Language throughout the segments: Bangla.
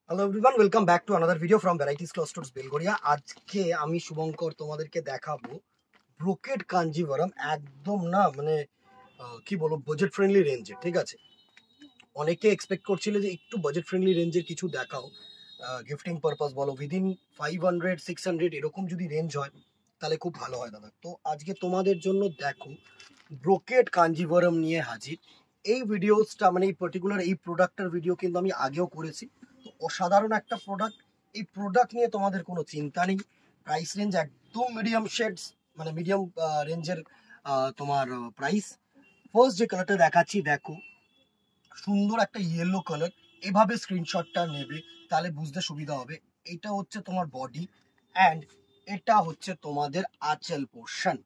Hello everyone, welcome back to another video from varieties cloth stores Belgharia. আজকে আমি শুভঙ্কর তোমাদেরকে দেখাবো ব্রোকেড কাঞ্জিভারাম। একদম না মানে কি বলবো, বাজেট ফ্রেন্ডলি রেঞ্জে। ঠিক আছে, অনেকে এক্সপেক্ট করছিল যে একটু বাজেট ফ্রেন্ডলি রেঞ্জের কিছু দেখাও, গিফটিং পারপাস বলো, উইদিন 500-600 এরকম যদি রেঞ্জ হয় তাহলে খুব ভালো হয় দাদা। তো আজকে তোমাদের জন্য দেখো ব্রোকেড কাঞ্জিভারাম নিয়ে হাজির। এই ভিডিওসটা মানে এই পার্টিকুলার এই প্রোডাক্টের ভিডিও কিন্তু আমি আগেও করেছি। তো অসাধারণ একটা প্রোডাক্ট। এই প্রোডাক্ট নিয়ে তোমাদের কোনো চিন্তা নেই। প্রাইস রেঞ্জ একদম মিডিয়াম শেডস, মানে মিডিয়াম রেঞ্জের তোমার প্রাইস। ফার্স্ট যে কালারটা দেখাচ্ছি দেখো, সুন্দর একটা ইয়েলো কালার। এভাবে স্ক্রিনশটটা নেবে তাহলে বুঝতে সুবিধা হবে। এটা হচ্ছে তোমার বডি অ্যান্ড এটা হচ্ছে তোমাদের আঁচল পোর্শন।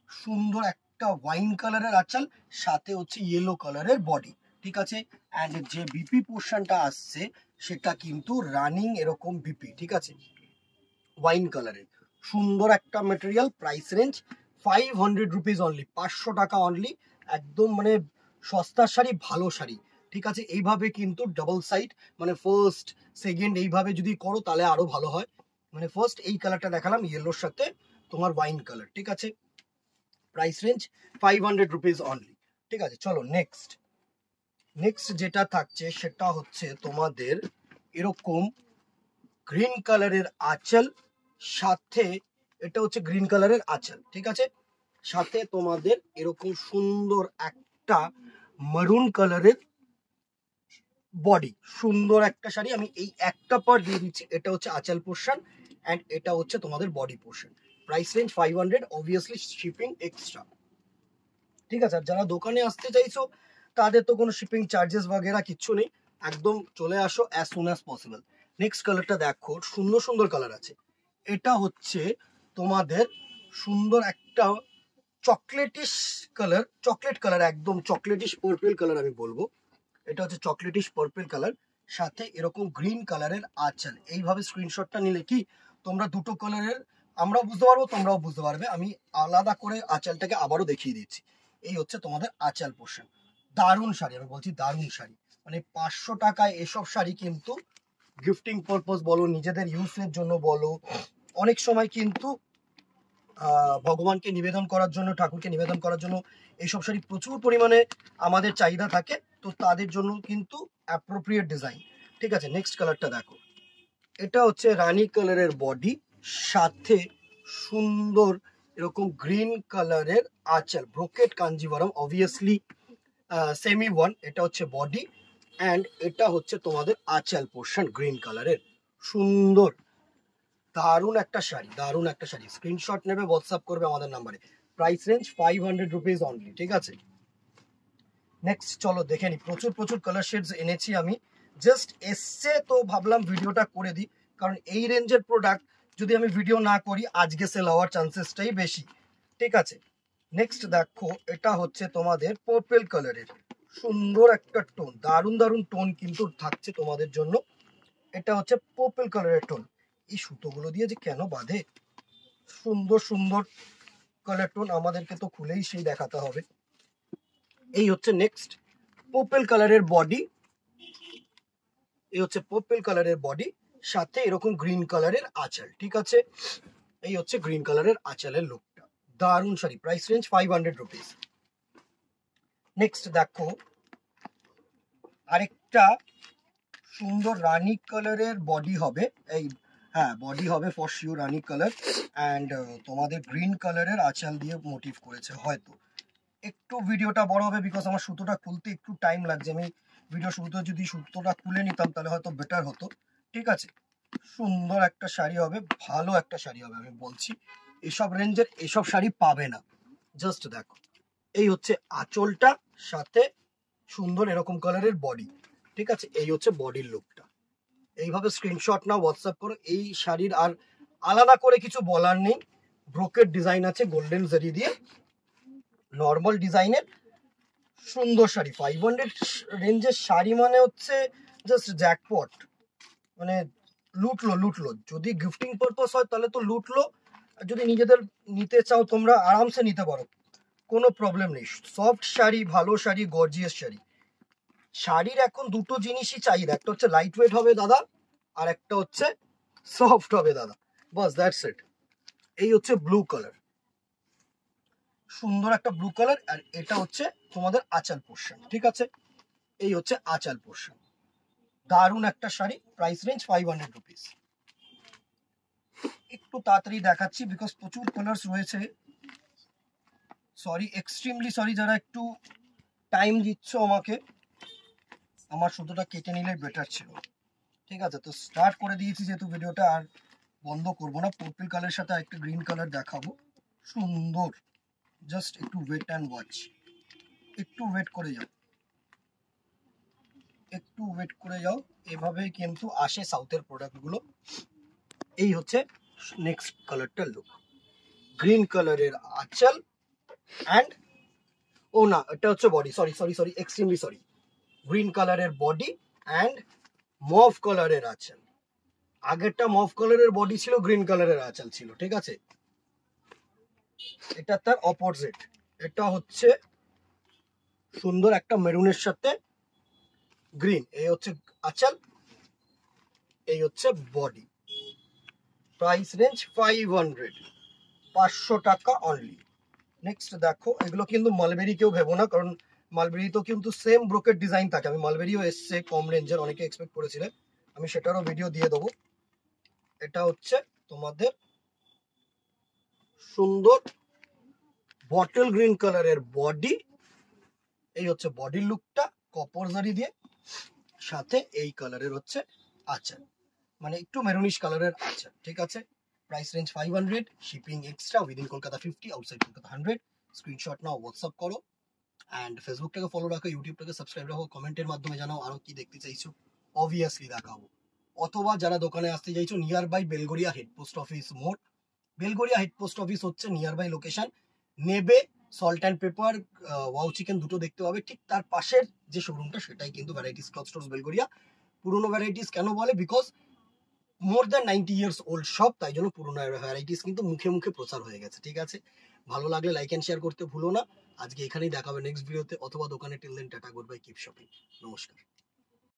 সুন্দর একটা ওয়াইন কালারের আঁচল, সাথে হচ্ছে ইয়েলো কালারের বডি। ঠিক আছে, অ্যান্ড যে বিপি পোর্শনটা আসছে সেটা কিন্তু রানিং এরকম বিপি। ঠিক আছে, ওয়াইন কালারের সুন্দর একটা material. Price range 500 rupees only, 500 টাকা অনলি। একদম মানে সস্তার শাড়ি, ভালো শাড়ি। ঠিক আছে, এইভাবে কিন্তু ডাবল সাইড মানে ফার্স্ট সেকেন্ড এইভাবে যদি করো তাহলে আরো ভালো হয়। মানে ফার্স্ট এই কালারটা দেখালাম ইয়েলোর সাথে তোমার ওয়াইন কালার। ঠিক আছে, প্রাইস রেঞ্জ 500 রুপিস অনলি। ঠিক আছে, চলো নেক্সট যেটা থাকছে সেটা হচ্ছে তোমাদের এরকম গ্রিন কালারের আঁচল, সাথে এটা হচ্ছে গ্রিন কালারের আঁচল। ঠিক আছে, সাথে তোমাদের এরকম সুন্দর একটা মারুন কালারের বডি। সুন্দর একটা শাড়ি। আমি এই একটা পার্ট দিয়ে দিচ্ছি, এটা হচ্ছে আঁচল পোর্শন অ্যান্ড এটা হচ্ছে তোমাদের body portion. Price range 500, obviously shipping extra. ঠিক আছে, আর যারা দোকানে আসতে চাইছো তাদের তো কোনো শিপিং চার্জেস বাগেরা কিচ্ছু নেই, একদম চলে আসো as soon as possible. Next কালারটা দেখো, সুন্দর সুন্দর কালার আছে। এটা হচ্ছে তোমাদের সুন্দর একটা চকলেটিশ কালার, চকলেট কালার, একদম চকলেটিশ পার্পল কালার আমি বলবো। এটা হচ্ছে চকলেটিশ পার্পল কালার, সাথে এরকম গ্রিন কালারের আঁচল। এইভাবে স্ক্রিনশটটা নিলে কি তোমরা দুটো কালারের আমরাও বুঝতে পারবো, তোমরাও বুঝতে পারবে। আমি আলাদা করে আঁচলটাকে আবারও দেখিয়ে দিচ্ছি। এই হচ্ছে তোমাদের আঁচল পোর্শন। দারুণ শাড়ি, আমি বলছি দারুণ শাড়ি। মানে 500 টাকায় এসব শাড়ি কিন্তু গিফটিং পারপাস বলো, নিজেদের ইউজের জন্য বলো, অনেক সময় কিন্তু ভগবানকে নিবেদন করার জন্য, ঠাকুরকে নিবেদন করার জন্য এইসব শাড়ি প্রচুর পরিমাণে আমাদের চাহিদা থাকে। তো তাদের জন্য কিন্তু অ্যাপ্রোপ্রিয়েট ডিজাইন। ঠিক আছে, নেক্সট কালারটা দেখো। এটা হচ্ছে রানী কালারের বডি, সাথে সুন্দর এরকম গ্রিন কালারের আঁচল। Brocade Kanjivaram, obviously semi one. এটা হচ্ছে বডি অ্যান্ড এটা হচ্ছে তোমাদের আঁচল পোর্শন গ্রিন কালারের। সুন্দর দারুণ একটা শাড়ি, দারুণ একটা শাড়ি। স্ক্রিনশট নেবে, হোয়াটসঅ্যাপ করবে আমাদের নাম্বারে। Price range 500 rupees only. ঠিক আছে, নেক্সট চলো দেখে নি। প্রচুর প্রচুর কালার শেডস এনেছি আমি, জাস্ট এসছে তো ভাবলাম ভিডিওটা করে দিই, কারণ এই রেঞ্জের প্রোডাক্ট যদি আমি ভিডিও না করি আজকে সেল হওয়ার চান্সেসটাই বেশি। ঠিক আছে, নেক্সট দেখো, এটা হচ্ছে তোমাদের পার্পল কালারের সুন্দর একটা টোন, দারুণ দারুণ টোন কিন্তু থাকছে তোমাদের জন্য। এটা হচ্ছে পার্পল কালারের টোন। এই সুতোগুলো দিয়ে যে কেন বাঁধে, সুন্দর সুন্দর কালার টোন, আমাদেরকে তো খুলেই সেই দেখাতে হবে। এই হচ্ছে নেক্সট পার্পল কালারের বডি। এই হচ্ছে পার্পল কালারের বডি, সাথে এরকম গ্রিন কালারের আঁচল। ঠিক আছে, এই হচ্ছে গ্রিন কালারের আঁচলের লুকটা। দারুণ sari, price range 500 rupees. Next দেখো আরেকটা সুন্দর রানী কালারের বডি হবে। এই হ্যাঁ, বডি হবে for sure Rani colour and তোমাদের গ্রিন কালারের আঁচল দিয়ে মোটিভ করেছে। হয়তো একটু ভিডিওটা বড় হবে বিকজ আমার সুতোটা খুলতে একটু টাইম লাগছে। আমি ভিডিও শুরুতে যদি সুতোটা খুলে নিতাম তাহলে হয়তো বেটার হতো। ঠিক আছে, সুন্দর একটা শাড়ি হবে, ভালো একটা শাড়ি হবে। আমি বলছি এসব রেঞ্জের এসব শাড়ি পাবে না। জাস্ট দেখো, এই হচ্ছে আঁচলটা, সাথে সুন্দর এরকম কালারের বডি। ঠিক আছে, এই হচ্ছে বডির লুকটা। এইভাবে স্ক্রিনশট নাও, হোয়াটসঅ্যাপ করো। এই শাড়ির আর আলাদা করে কিছু বলার নেই। ব্রোকেড ডিজাইন আছে গোল্ডেন জারি দিয়ে, নর্মাল ডিজাইনের সুন্দর শাড়ি। 500 রেঞ্জের শাড়ি মানে হচ্ছে জাস্ট জ্যাকপট, মানে লুটলো লুটলো। যদি গিফটিং পারপাস হয় তাহলে তো লুটলো, আর যদি নিজেদের নিতে চাও তোমরা আরামসে নিতে পারো, কোনো প্রবলেম নেই। সফট শাড়ি, ভালো শাড়ি, গর্জিয়াস শাড়ি। শাড়ির এখন দুটো জিনিসই চাহিদা, একটা হচ্ছে লাইট ওয়েট হবে দাদা, আর একটা হচ্ছে সফট হবে দাদা, বাস দ্যাটস ইট। এই হচ্ছে ব্লু কালার, সুন্দর একটা ব্লু কালার, আর এটা হচ্ছে তোমাদের আঁচল পোর্শন, ঠিক আছে? এই হচ্ছে আঁচল পোর্শন, দারুণ একটা শাড়ি, প্রাইস রেঞ্জ 500 রুপিস। একটু তাড়াতাড়ি দেখাচ্ছি বিকজ প্রচুর কালার্স রয়েছে, সরি, এক্সট্রিমলি সরি যারা একটু টাইম দিচ্ছ আমাকে, আমার শুধুটা কেটে নিলে বেটার ছিল, ঠিক আছে? তো স্টার্ট করে দিয়েছি যেহেতু ভিডিওটা, আর বন্ধ করবো না। পার্পল কালারের সাথে একটা গ্রিন কালার দেখাবো, সুন্দর, জাস্ট একটু ওয়েট অ্যান্ড ওয়াচ, একটু ওয়েট করে যাও, একটু ওয়েট করে যাও, এভাবেই কিন্তু আসে সাউথের প্রোডাক্টগুলো। এই হচ্ছে নেক্সট কালারটার লুক, গ্রিন কালারের আঁচল অ্যান্ড, ও না এটা হচ্ছে body, sorry sorry sorry, extremely sorry, green কালারের বডি অ্যান্ড মভ কালারের আঁচল। আগেরটা মভ কালারের বডি ছিল, গ্রিন কালারের আঁচল ছিল, ঠিক আছে? এটা তার অপোজিট, এটা হচ্ছে সুন্দর একটা মেরুনের সাথে গ্রিন, এই হচ্ছে আঁচল, এই হচ্ছে বডি। প্রাইস রেঞ্জ 500, 500 টাকা অনলি। নেক্সট দেখো, এগুলো কিন্তু মালবেরি কেউ ভেবো না, কারণ মালবেরি তো কিন্তু সেম ব্রোকেট ডিজাইন থাকে। আমি মালবেরিও এসছে কম রেঞ্জের, অনেকে এক্সপেক্ট করেছিলেন, আমি সেটারও ভিডিও দিয়ে দেবো। এটা হচ্ছে তোমাদের সুন্দর বটল গ্রিন কালারের বডি, এই হচ্ছে বডির লুকটা কপার জারি দিয়ে, সাথে এই কালারের হচ্ছে আঁচল, মানে একটু মেরুনিশ কালারের আঁচল, ঠিক আছে? Price range 500, shipping extra, within Kolkata 50, outside Kolkata 100। Screenshot নাও, হোয়াটসঅ্যাপ করো, অ্যান্ড ফেসবুকটাকে ফলো রাখো, ইউটিউবটাকে সাবস্ক্রাইব রাখো, কমেন্টের মাধ্যমে জানাও আরো কি দেখতে চাইছো, অবভিয়াসলি দেখাবো। অথবা যারা দোকানে আসতে চাইছো, nearby Belgharia head post office মোড়, বেলগড়িয়া হেড পোস্ট অফিস হচ্ছে নিয়ার বাই লোকেশন, নেবে salt and pepper, wow chicken দুটো দেখতে পাবে, ঠিক তার পাশের যে শোরুমটা সেটাই কিন্তু ভ্যারাইটিস ক্লথ স্টোর্স বেলগড়িয়া। পুরোনো ভ্যারাইটিস কেন বলে, because more than 90 years old shop, তাই জন্য পুরোনো ভ্যারাইটিস কিন্তু মুখে মুখে প্রচার হয়ে গেছে, ঠিক আছে? ভালো লাগলে লাইক অ্যান্ড শেয়ার করতে ভুলো না। আজকে এখানেই দেখাবে নেক্সট ভিডিওতে, অথবা দোকানে। Till then tata, good bye, keep shopping, নমস্কার।